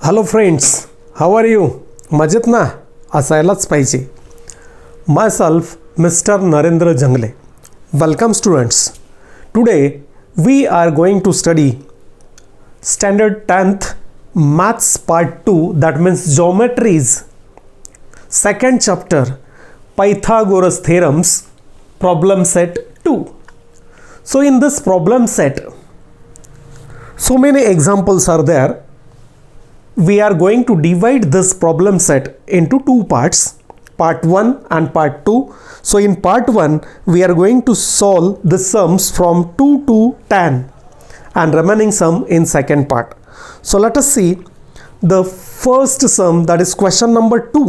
Hello friends, how are you? मजेत ना? असायलाच पाहिजे. Myself mister Narendra Jangle. Welcome students. Today we are going to study standard 10th maths part 2, that means geometries, second chapter, Pythagoras theorems, problem set 2. So in this problem set, so many examples are there. We are going to divide this problem set into two parts, part 1 and part 2. So in part 1 we are going to solve the sums from 2 to 10 and remaining sum in second part. So let us see the first sum, that is question number 2.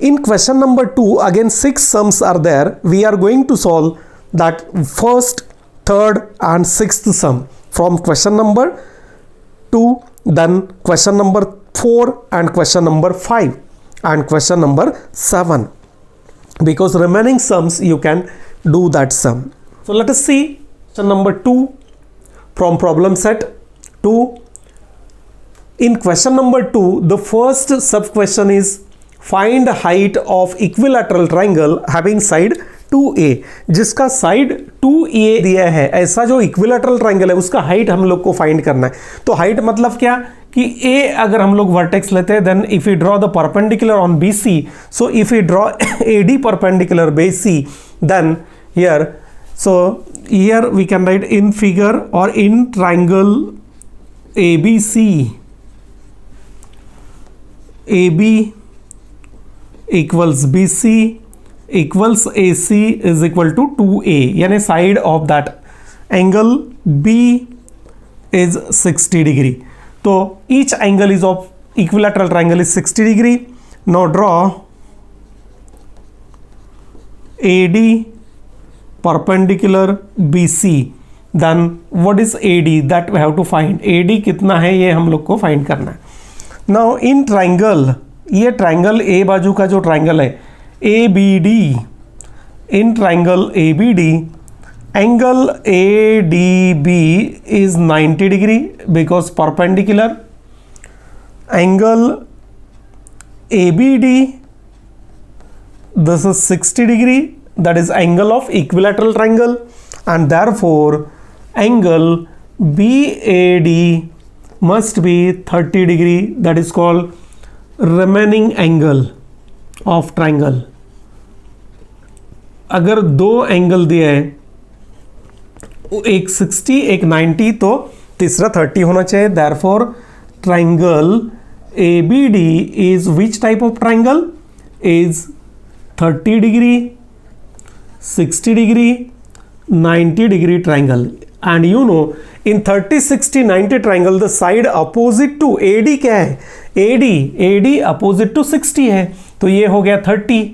In question number 2 again 6 sums are there. We are going to solve that first, third and sixth sum from question number 2, then question number 4 and question number 5 and question number 7, because remaining sums you can do that sum. So let us see question number 2 from problem set 2. In question number 2, the first sub question is find height of equilateral triangle having side 2a, जिसका side 2a दिया है. ऐसा जो equilateral triangle है उसका height हम लोग को फाइंड करना है. तो हाइट मतलब क्या कि a अगर हम लोग वर्टेक्स लेते हैं, then if you draw the perpendicular on BC, so if you draw AD perpendicular BC, then here, so here we can write in figure और in triangle ABC, AB equals BC equals AC is equal to 2A, यानी side of that angle B is 60 degree. तो each angle is of equilateral triangle is 60 degree. Now draw AD perpendicular BC. Then what is AD? That we have to find. AD कितना है ये हम लोग को find करना है. Now in triangle, ये ट्राइंगल A बाजू का जो ट्राइंगल है ABD, in triangle ABD, angle ADB is 90 degree because perpendicular. Angle ABD, this is 60 degree, that is angle of equilateral triangle, and therefore angle BAD must be 30 degree, that is called remaining angle of triangle. अगर दो angle दिया है, एक 60 एक 90, तो तीसरा 30 होना चाहिए. Therefore triangle ABD is which type of triangle? Is 30 degree, 60 degree, 90 degree triangle. And you know in 30, 60, 90 triangle the side opposite to AD क्या है? AD अपोजिट टू 60 है, तो ये हो गया 30.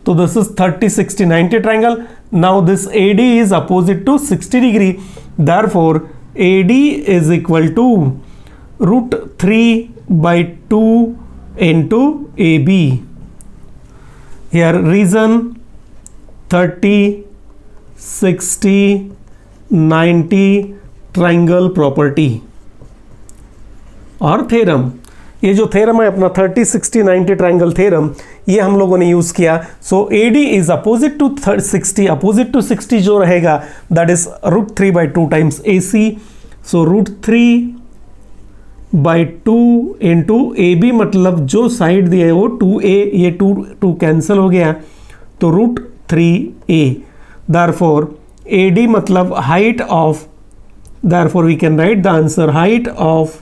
तो this is 30, 60, 90 triangle. Now this AD is opposite to 60 degree, therefore AD is equal to √3/2 into AB. Here reason 30, 60, 90 triangle property और theorem. ये जो थ्योरम है अपना 30, 60, 90 ट्राइंगल थ्योरम, ये हम लोगों ने यूज किया. So AD is opposite to 60, opposite to 60 जो रहेगा that is √3/2 times AC. So √3/2 into AB, मतलब जो साइड दिया है वो 2A, ये 2 कैंसिल हो गया, तो √3A. देयरफॉर AD मतलब height of, therefore we can write the answer, height of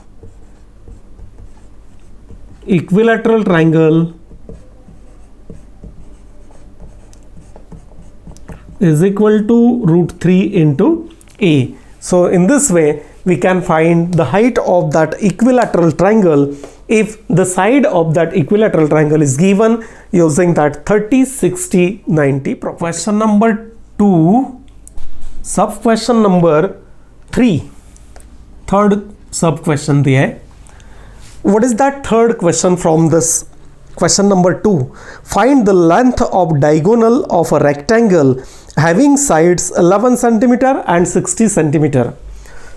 equilateral triangle is equal to √3 into A. So in this way we can find the height of that equilateral triangle if the side of that equilateral triangle is given using that 30, 60, 90 problem. Question number 2, sub question number 3, third sub question दिया है. What is that third question from this question number 2? Find the length of diagonal of a rectangle having sides 11 centimeter and 60 centimeter.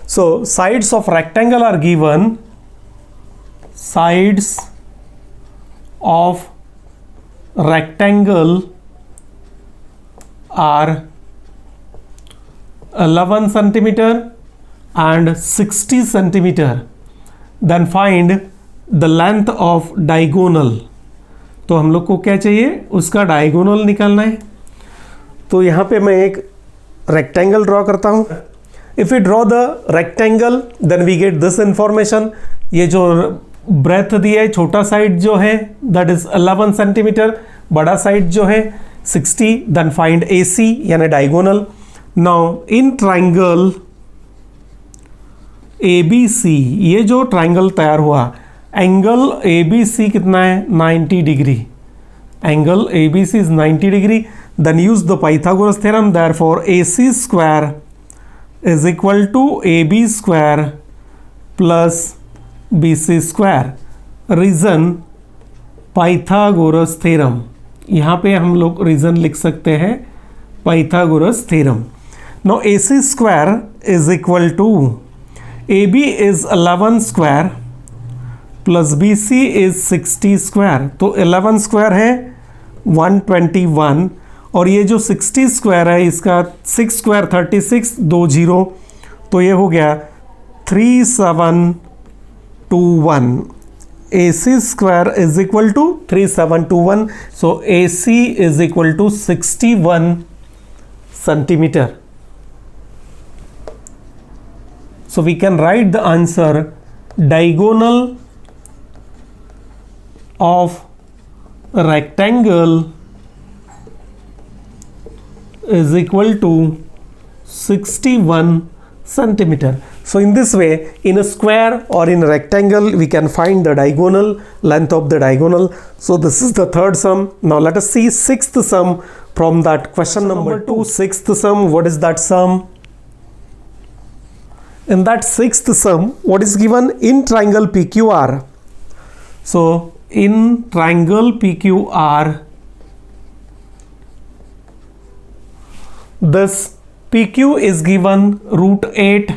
So sides of rectangle are given sides of rectangle are 11 centimeter and 60 centimeter, then find the length of diagonal. तो हम लोग को क्या चाहिए, उसका diagonal निकालना है. तो यहाँ पे मैं एक रेक्टेंगल ड्रॉ करता हूँ. If you draw the rectangle then we get this information. ये जो ब्रेथ दिया है, छोटा साइड जो है दैट इज 11 सेंटीमीटर, बड़ा साइड जो है 60. देन फाइंड AC यानी diagonal. Now in triangle ABC, ये जो ट्राइंगल तैयार हुआ, एंगल ABC कितना है, 90 degree. Angle ABC is 90 degree. Then use the Pythagoras theorem. Therefore AC square is equal to AB square plus BC square. Reason Pythagoras theorem. यहाँ पे हम लोग रीजन लिख सकते हैं Pythagoras theorem. Now AC square is equal to AB is 11 square plus BC is 60 square. तो 11 square है 121 और ये जो 60 स्क्वायर है इसका 6 स्क्वायर 36, 2 0, तो ये हो गया 3721. AC square is equal to 3721. So AC is equal to 61 centimetre. So we can write the answer, diagonal of a rectangle is equal to 61 centimeter. So in this way, in a square or in a rectangle, we can find the diagonal length of the diagonal. So this is the third sum. Now let us see sixth sum from that question number 2. Sixth sum, what is that sum? In that sixth sum, what is given in triangle PQR? So in triangle PQR, this PQ is given root 8.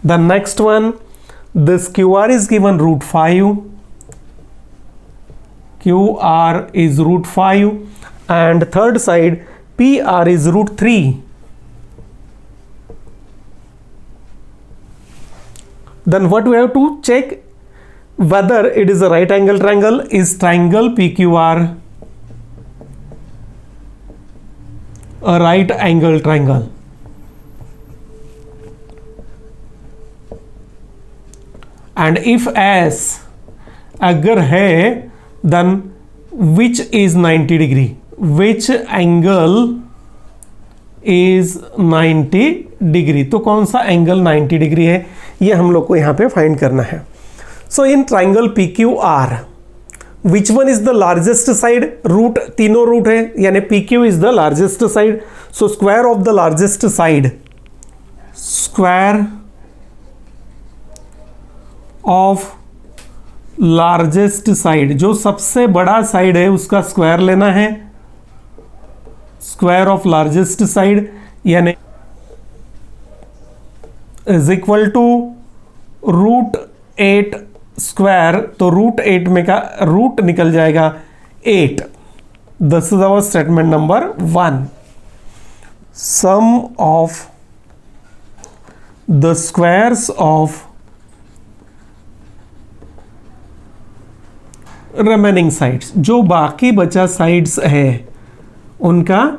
The next one, this QR is given root 5. QR is root 5 and third side PR is root 3. Then what we have to check whether it is a right angle triangle. Is triangle PQR a right angle triangle? And if as अगर है, then which is 90 degree? Which angle is 90 degree? तो कौन सा angle 90 degree है, ये हम लोग को यहाँ पे फाइंड करना है. So in triangle PQR, which one is the largest side? Root, तीनों रूट है यानी PQ is the largest side. So square of the largest side, square of largest side, जो सबसे बड़ा साइड है उसका स्क्वायर लेना है. स्क्वायर ऑफ लार्जेस्ट साइड यानी is equal to root 8 square. तो रूट 8 में का रूट निकल जाएगा 8. This is our statement number 1. Some of the squares of remaining sides, जो बाकी बचा साइड्स है उनका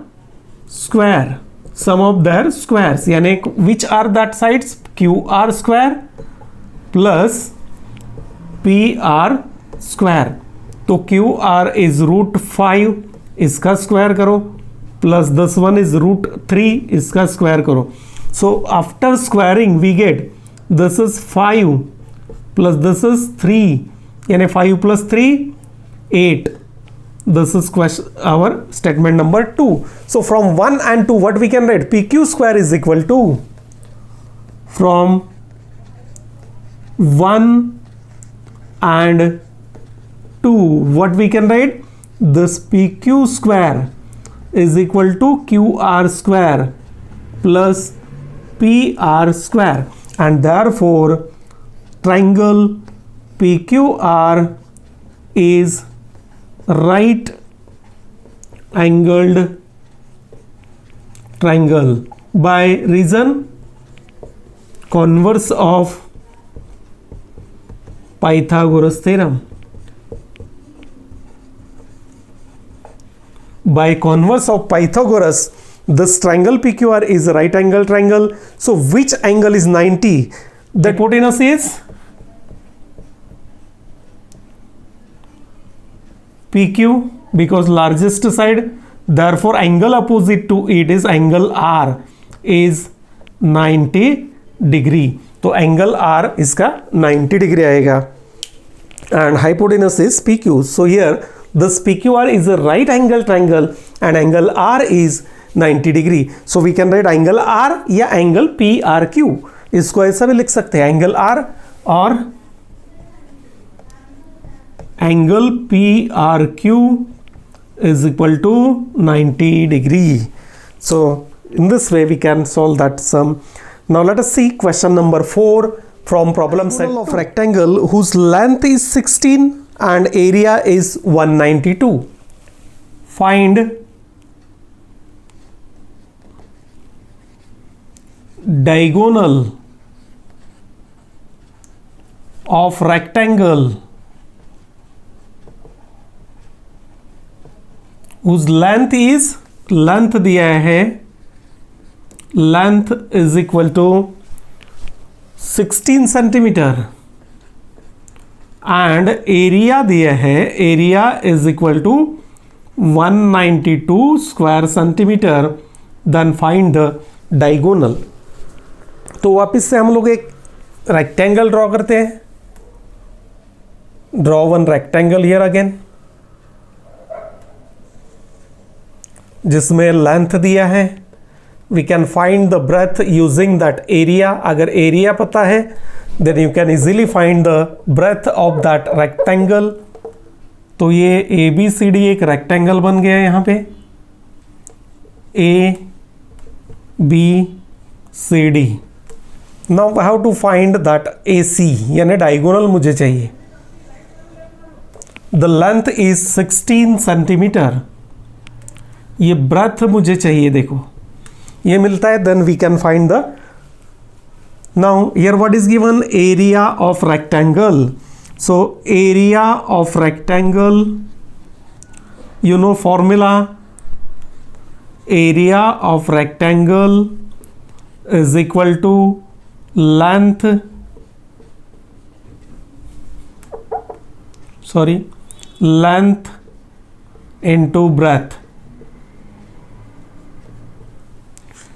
square, sum of their squares यानी which are that sides, QR square plus PR square. तो QR इज रूट 5, इसका स्क्वायर करो, plus this one is root 3, इसका स्क्वायर करो. So after squaring we get this is 5 plus this is 3 यानी 5 plus 3 8. This is our statement number 2. So from 1 and 2 what we can write? PQ square is equal to, from 1 and 2 what we can write? This PQ square is equal to QR square plus PR square, and therefore triangle PQR is right angled triangle by reason converse of Pythagoras theorem. By converse of Pythagoras, this triangle PQR is a right angle triangle. So which angle is 90? The hypotenuse is PQ because largest side. Therefore angle opposite to it is angle R is 90 degree. तो angle R इसका 90 degree आएगा and hypotenuse is PQ. So here this PQR is a right angle triangle and angle R is 90 degree. So we can write angle R या angle PRQ. इसको ऐसा भी लिख सकते हैं angle R और angle PRQ is equal to 90 degree. So in this way we can solve that sum. Now let us see question number 4 from problem set of rectangle whose length is 16 and area is 192. Find diagonal of rectangle whose length is, length दिया है, length is equal to 16 centimetre and area दिया है, area is equal to 192 square centimetre. then find the diagonal. तो वापस से हम लोग एक रेक्टेंगल ड्रॉ करते हैं. Draw one rectangle here again जिसमें लेंथ दिया है. We can find the breadth using that area. अगर एरिया पता है then you can easily find the breadth of that rectangle. तो ये ए बी सी डी एक रेक्टेंगल बन गया यहाँ पे. A B C D. Now I have to find that A C यानी डायगोनल मुझे चाहिए. The length is 16 centimetre. ये ब्रेथ मुझे चाहिए. देखो ये मिलता है. Then we can find the. Now here what is given? Area of rectangle. So area of rectangle, you know formula. Area of rectangle is equal to length, sorry, length into breadth.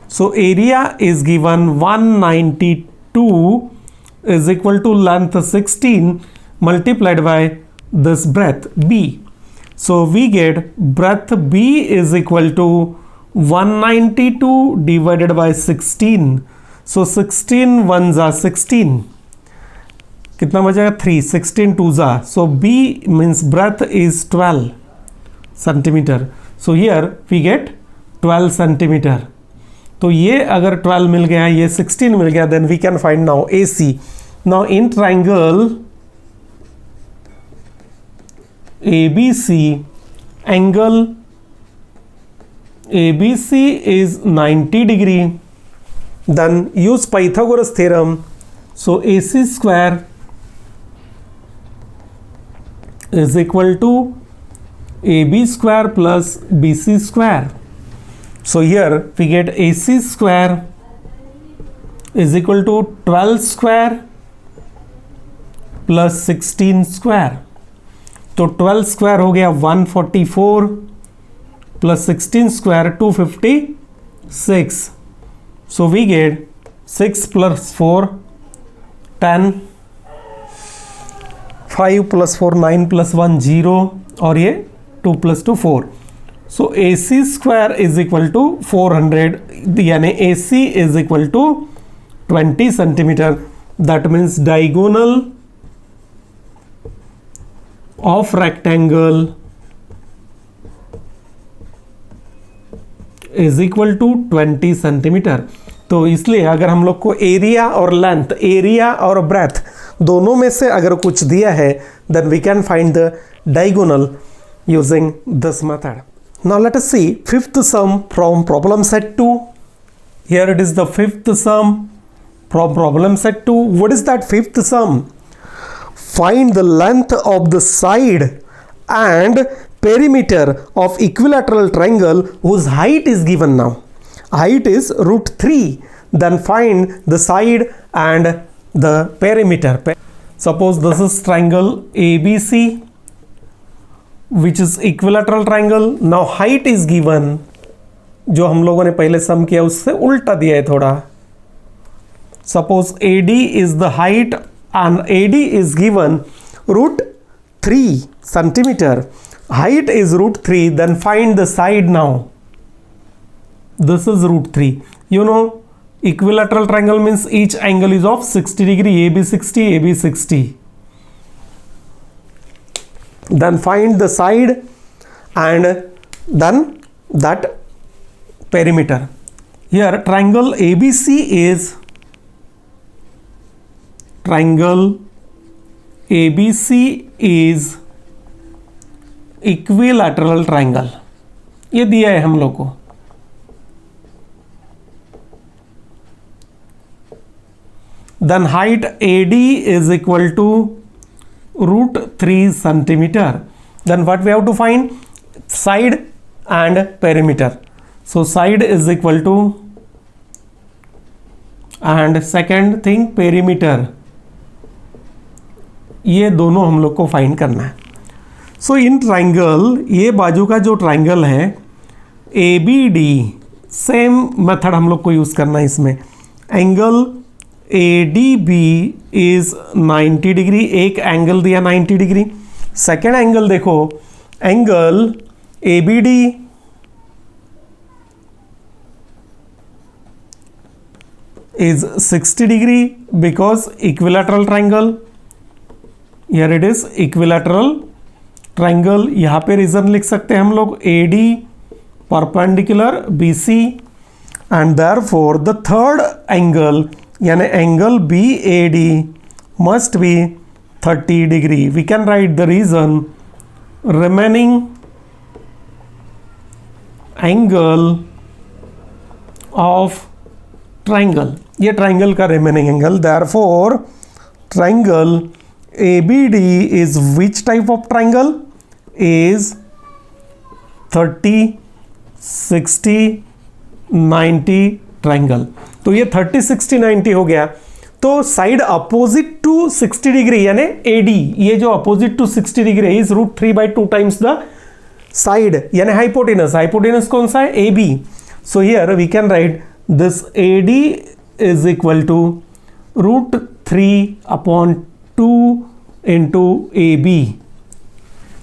So area is given 192 is equal to length 16 multiplied by this breadth B. So we get breadth B is equal to 192 divided by 16. So 16 ones are 16. कितना बचेगा? 3. 16 twos are. So B means breadth is 12 centimeter. So here we get 12 centimeter. तो ये अगर 12 मिल गया, ये 16 मिल गया, then we can find now AC. Now in triangle ABC, angle ABC is 90 degree. Then use Pythagoras theorem. So AC square is equal to AB square plus BC square. So here we get AC square is equal to 12 square plus 16 square. तो 12 square हो गया 144 plus 16 square 256. So we get 6 plus 4 10, 5 plus 4 9 plus 1 0 और ये 2 plus 2 4. So AC square is equal to 400 यानी AC is equal to 20 centimeter. That means diagonal of rectangle is equal to 20 centimeter. तो इसलिए अगर हम लोग को एरिया और लेंथ, एरिया और ब्रेथ दोनों में से अगर कुछ दिया है, then we can find the diagonal using this method. Now let us see fifth sum from problem set 2. Here it is the fifth sum from problem set 2. What is that fifth sum? Find the length of the side and perimeter of equilateral triangle whose height is given now. Height is √3. Then find the side and the perimeter. Suppose this is triangle ABC, which is equilateral triangle. Now height is given. जो हम लोगों ने पहले सम किया उससे उल्टा दिया है थोड़ा. Suppose AD is the height and AD is given √3 centimeter. Height is √3. Then find the side now. This is √3. You know, equilateral triangle means each angle is of 60 degree. AB 60, AB 60. Then find the side and then that perimeter. Here triangle ABC is equilateral triangle. ये दिया है हम लोग को. Then height AD is equal to √3 centimeter. Then what we have to find? Side and perimeter. So side is equal to, and second thing perimeter. ये दोनों हम लोग को फाइंड करना है. सो इन ट्राइंगल, ये बाजू का जो ट्राइंगल है ABD, सेम मेथड हम लोग को यूज करना है इसमें. Angle ADB is 90 degree. एक एंगल दिया 90 डिग्री. सेकेंड एंगल देखो, angle ABD is 60 degree because equilateral triangle. Here it is equilateral triangle. यहाँ पे रीजन लिख सकते हैं हम लोग AD perpendicular BC and therefore the third angle यानी angle BAD must be 30 degree. We can write the reason remaining angle of triangle. ये triangle का remaining angle. therefore triangle ABD is which type of triangle? is 30, 60, 90 triangle. तो ये 30, 60, 90 हो गया. तो side opposite to 60 degree यानी AD, ये जो opposite to 60 degree is √3/2 times the side यानी हाइपोटेनस. हाइपोटेनस कौन सा है? AB. So here we can write this AD is equal to √3/2 into AB.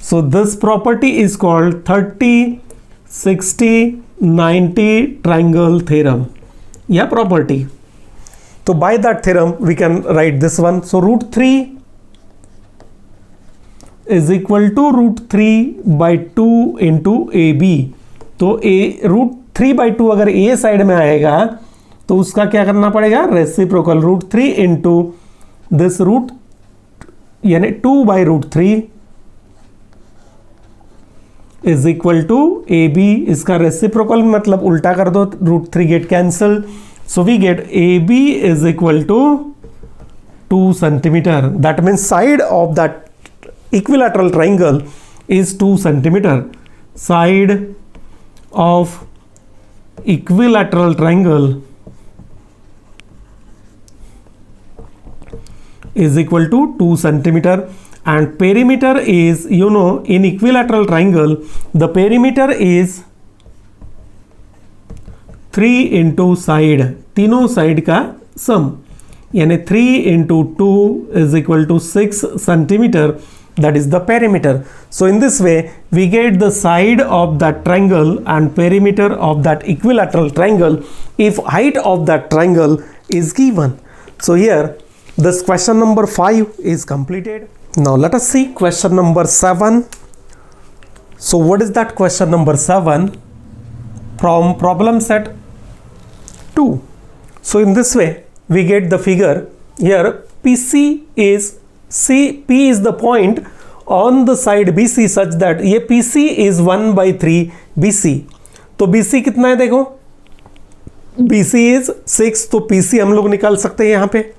So this property is called 30, 60, 90 triangle theorem. Yeah, property. So by that theorem we can write this one. So √3 is equal to √3/2 into AB. तो √3/2 अगर ए side में आएगा तो उसका क्या करना पड़ेगा? Reciprocal √3 into this root यानी 2/√3 इज इक्वल टू AB. इसका रेसिप्रोकल मतलब उल्टा कर दो, √3 get cancel. So we get AB is equal to 2 centimetre. That means side of that equilateral triangle is 2 centimetre. Side of equilateral triangle is equal to 2 centimeter and perimeter is, you know, in equilateral triangle the perimeter is 3 into side, तीनों side का सम यानी 3 into 2 is equal to 6 centimeter. That is the perimeter. So in this way we get the side of that triangle and perimeter of that equilateral triangle if height of that triangle is given. So here this question number 5 is completed. Now let us see question number 7. So what is that question number 7 from problem set 2? So in this way we get the figure. Here PC is P is the point on the side BC such that ये PC is 1/3 BC. तो BC कितना है देखो, BC is 6, तो PC हम लोग निकाल सकते हैं यहाँ पे.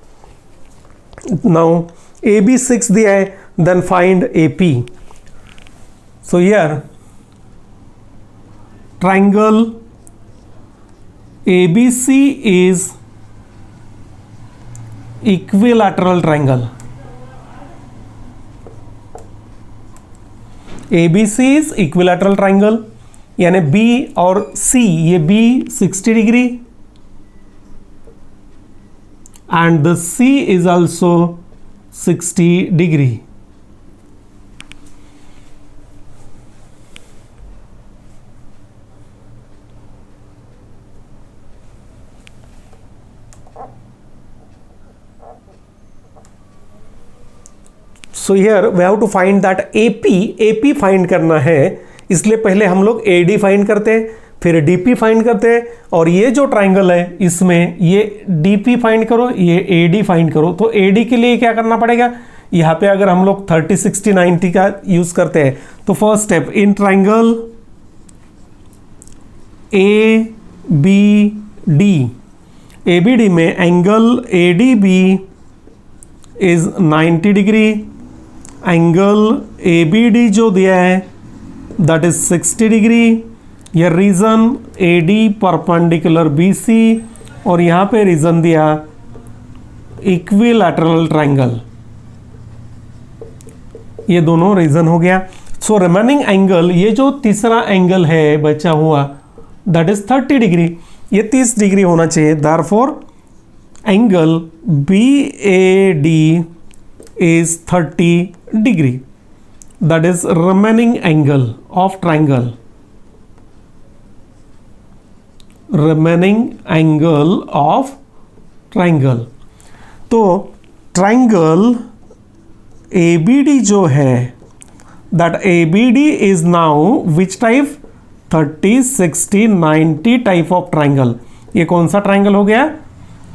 Now AB 6 दिया है, then find AP. So here triangle ABC is equilateral triangle. ABC is equilateral triangle, यानी B और C, ये B 60 degree and the C is also 60 degree. So here we have to find that AP find करना है, इसलिए पहले हम लोग AD find करते हैं, फिर DP फाइंड करते हैं, और ये जो ट्राइंगल है इसमें ये DP फाइंड करो, ये AD फाइंड करो. तो AD के लिए क्या करना पड़ेगा, यहाँ पे अगर हम लोग 30 60 90 का यूज करते हैं तो first step in triangle ABD में angle ADB is 90 degree, angle ABD जो दिया है दैट इज 60 डिग्री. यह रीजन AD परपेंडिकुलर BC, और यहाँ पे रीजन दिया इक्विलैटरल ट्राइंगल. ये दोनों रीजन हो गया. सो रिमेनिंग एंगल, ये जो तीसरा एंगल है बचा हुआ दैट इज 30 डिग्री, ये 30 डिग्री होना चाहिए. Therefore angle BAD is 30 degree. That is remaining angle of triangle. Remaining angle of triangle. तो triangle ABD जो है, that ABD is now which type? 30 60 90 type of triangle. ये कौन सा ट्राइंगल हो गया?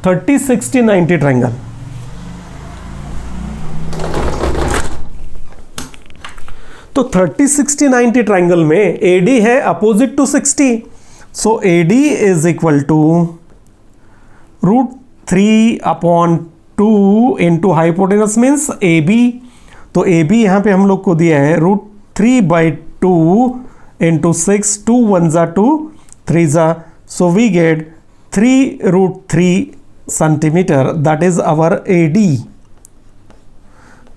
30 60 90 ट्राइंगल. तो 30 60 90 ट्राइंगल में AD है opposite to 60, so AD is equal to √3/2 into hypotenuse means AB. तो AB यहाँ पे हम लोग को दिया है √3/2 इंटू 6, 2 1 जा 2 3 जा, so we get 3√3 centimetre, that is our AD.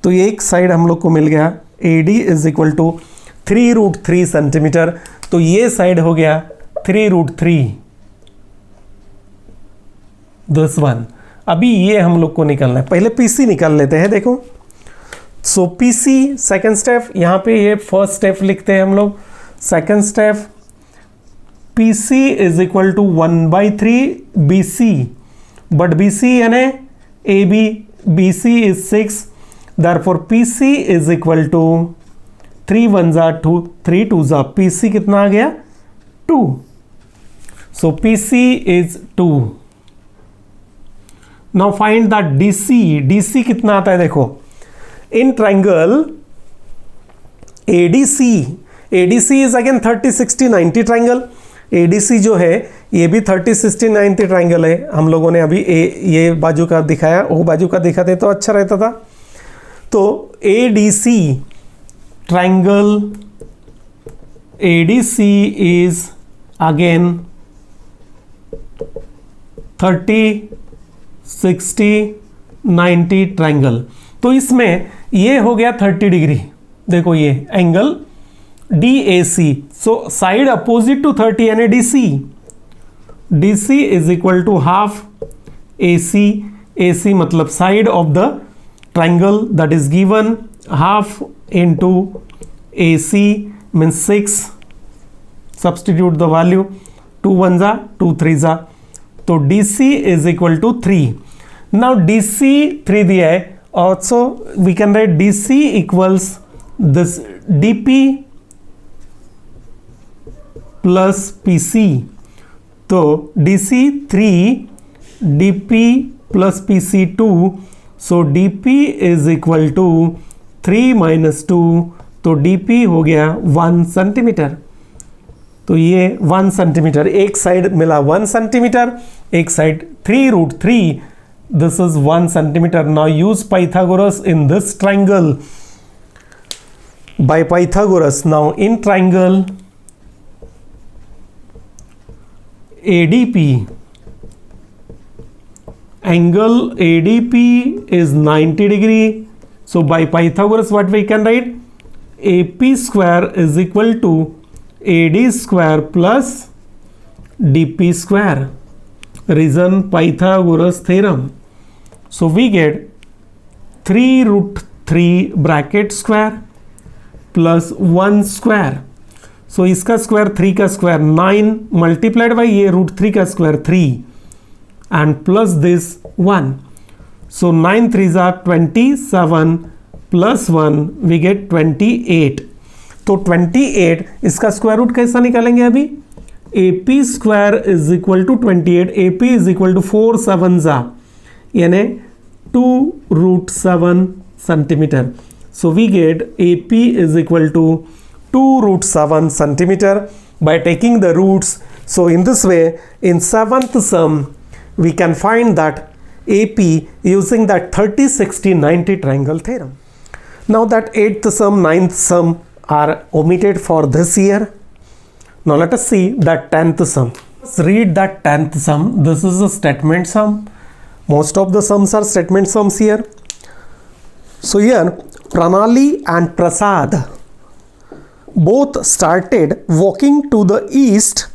तो ये एक साइड हम लोग को मिल गया, AD is equal to 3√3 centimetre. तो ये साइड हो गया 3√3, दिस वन. अभी ये हम लोग को निकालना है, पहले PC निकाल लेते हैं. देखो, सो PC सेकेंड स्टेप, यहाँ पे ये फर्स्ट स्टेप लिखते हैं हम लोग. Second step PC is equal to 1/3 BC, but BC यानी AB, BC is 6, therefore PC is equal to 3 1 जा 2 3 2 जा, PC कितना आ गया 2, so PC is 2. now find that DC कितना आता है. देखो, in triangle ADC is again 30 60 90 triangle. ADC जो है ये भी 30 60 90 ट्राइंगल है. हम लोगों ने अभी ये बाजू का दिखाया, वो बाजू का दिखाते तो अच्छा रहता था. तो ADC triangle ADC is again 30 60 90 triangle. तो इसमें ये हो गया 30 डिग्री. देखो ये angle DAC, so side opposite to 30 यानी DC is equal to half AC मतलब side of the triangle that is given, half into AC means 6, substitute the value, 2 1 जा 2 3 जा, तो DC is equal to 3. now DC 3 दिया है, also we can write DC equals this DP plus PC. तो DC 3 dp plus pc2, so dp is equal to 3 minus 2, तो dp हो गया 1 centimetre. तो ये 1 सेंटीमीटर, एक साइड मिला 1 सेंटीमीटर, एक side 3√3, this is 1 centimeter. Now use Pythagoras in this triangle. By Pythagoras, now in triangle ADP, angle ADP is 90 degree. So by Pythagoras, what we can write? AP square is equal to AD square plus DP square. Reason Pythagoras theorem. So we get 3√3 bracket square plus 1 square. So इसका square 3 का square 9 multiplied by ये √3 का square 3 and plus this 1. So 9 3s are 27 plus 1 we get 28. तो 28 इसका square root कैसा निकालेंगे अभी? AP square is equal to 28, AP is equal to 4 7s यानी 2√7 centimetre. So we get AP is equal to 2√7 centimeter by taking the roots. So in this way, in 7th sum, we can find that AP using that 30, 60, 90 triangle theorem. Now that 8th sum, 9th sum are omitted for this year. Now let us see that 10th sum. Let's read that 10th sum. This is a statement sum. Most of the sums are statement sums here. So here Pranali and Prasad both started walking to the east,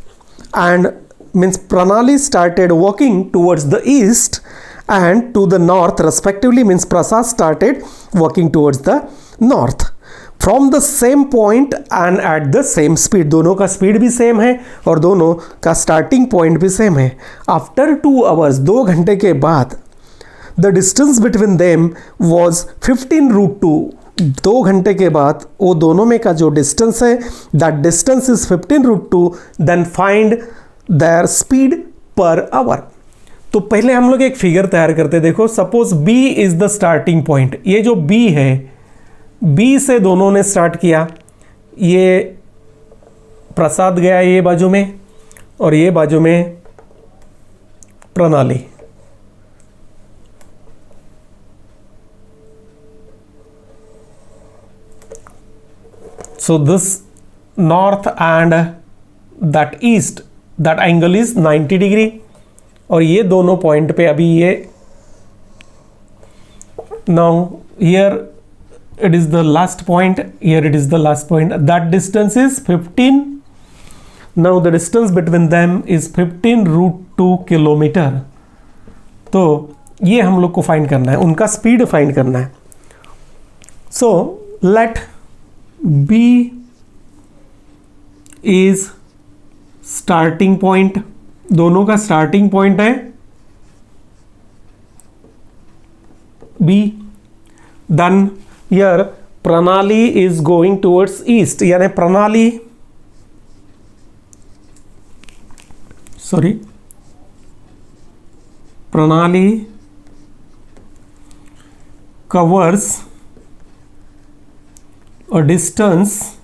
and means Pranali started walking towards the east and to the north respectively, means Prasad started walking towards the north from the same point and at the same speed. दोनों का speed भी same है और दोनों का starting point भी same है. After 2 hours, 2 घंटे के बाद, the distance between them was 15√2. 2 घंटे के बाद वो दोनों में का जो डिस्टेंस है, that distance is 15√2. Then find their speed per hour. तो पहले हम लोग एक फिगर तैयार करते. देखो suppose B is the starting point. ये जो B है, B से दोनों ने स्टार्ट किया. ये प्रसाद गया ये बाजू में और ये बाजू में प्रणाली. So this north and that east, that angle is 90 degree. और ये दोनों पॉइंट पे अभी ये, now here it is the last point, here it is the last point. That distance is 15. Now the distance between them is 15√2 kilometre. तो ये हम लोग को फाइंड करना है, उनका स्पीड फाइंड करना है. So let B is starting point. दोनों का स्टार्टिंग पॉइंट है B. Then here Pranali is going towards east, यानी Pranali, Pranali covers a distance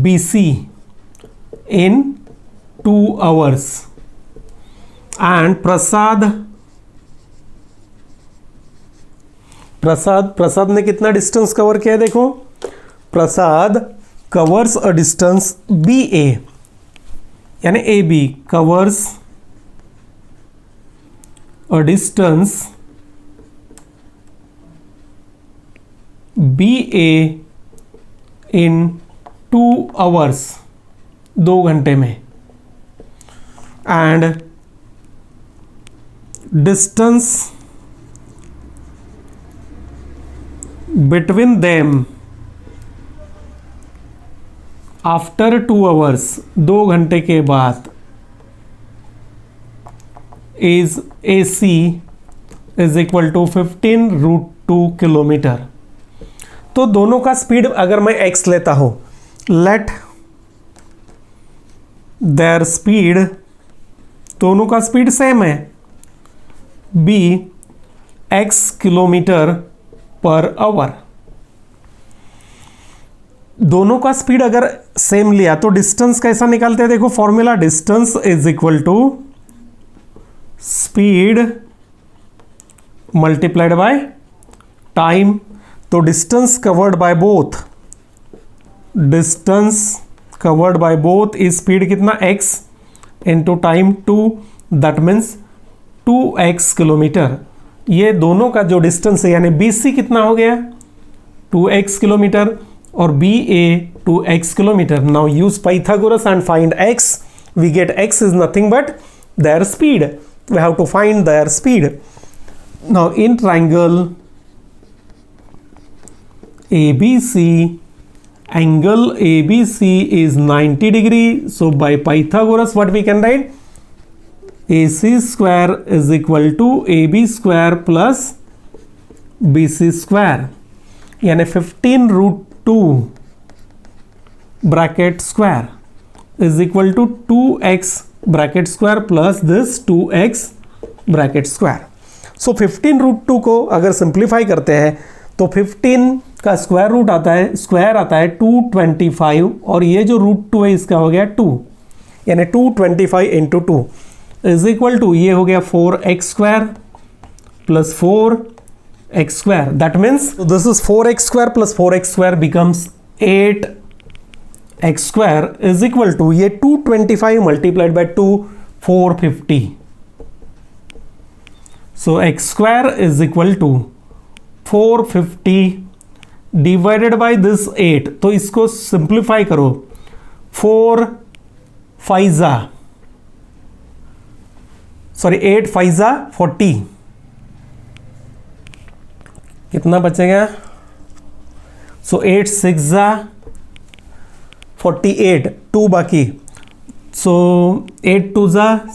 BC in 2 hours, and प्रसाद ने कितना डिस्टेंस कवर किया है? देखो प्रसाद कवर्स अ डिस्टेंस BA, यानी AB covers a distance BA in 2 hours, 2 घंटे में, and distance between them after 2 hours, 2 घंटे के बाद, is AC is equal to 15√2 kilometre. तो दोनों का स्पीड अगर मैं x लेता हूं, लेट देयर स्पीड, दोनों का स्पीड सेम है, be x kilometre per hour. दोनों का स्पीड अगर सेम लिया तो डिस्टेंस कैसा निकालते हैं, देखो formula, distance is equal to speed multiplied by time. तो distance covered by both, distance covered by both is speed कितना x into time 2, that means 2x kilometre. ये दोनों का जो डिस्टेंस है यानी BC कितना हो गया 2x किलोमीटर और BA 2x kilometre. Now use Pythagoras and find x, we get x is nothing but their speed, we have to find their speed. Now in triangle ABC, angle ABC is 90 degree, so by Pythagoras what we can write, AC square is equal to AB square plus BC square, यानी 15 root 2 bracket square is equal to 2x bracket square plus this 2x bracket square. So 15 root 2 को अगर simplify करते हैं तो 15 का square root आता है, square आता है 225 और ये जो रूट 2 है इसका हो गया 2, यानी 225 इंटू 2 इज इक्वल टू, ये हो गया 4x square plus 4x square, that means this is 4x square plus 4x square becomes 8x square is equal to, ये 225 multiplied by 2 450. So x square is equal to 450 divided by this 8. तो इसको simplify करो, 8 5 40, कितना बचेगा, सो 8 6 48, 2 बाकी, so 8 2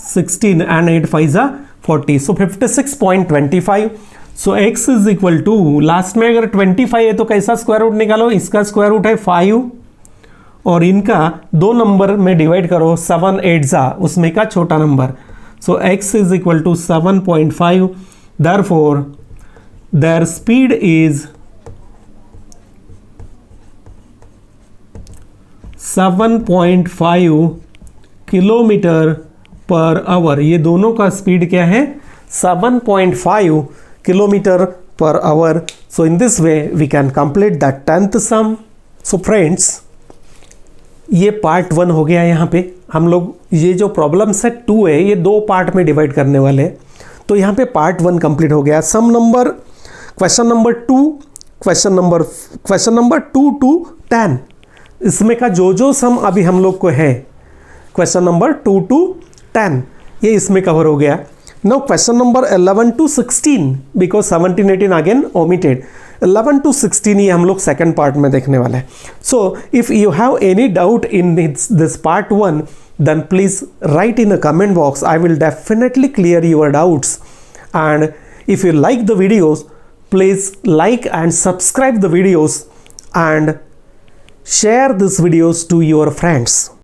16 and 8 5 40, so 56.25. So x is equal to, last में अगर 25 है तो कैसा स्क्वायर रूट निकालो, इसका स्क्वायर रूट है 5 और इनका दो नंबर में डिवाइड करो, 7 8 उसमें का छोटा number. So x is equal to 7.5. Therefore their speed is 7.5 kilometre per hour. ये दोनों का स्पीड क्या है, 7.5 kilometre per hour. So in this way we can complete the 10th sum. सो फ्रेंड्स, ये पार्ट 1 हो गया. यहाँ पे हम लोग ये जो प्रॉब्लम सेट 2 है ये 2 पार्ट में डिवाइड करने वाले हैं. तो यहाँ पे पार्ट 1 कंप्लीट हो गया. Some number question number 2, question number 2 to 10, इसमें का जो सम अभी हम लोग को है क्वेश्चन नंबर 2 to 10 ये इसमें कवर हो गया. Now question number 11 to 16, because 17 18 again omitted. 11 to 16 ये हम लोग सेकेंड पार्ट में देखने वाले हैं. सो if you have any doubt in this part 1, then please write in the comment box. I will definitely clear your doubts. And if you like the videos, please like and subscribe the videos and share these videos to your friends.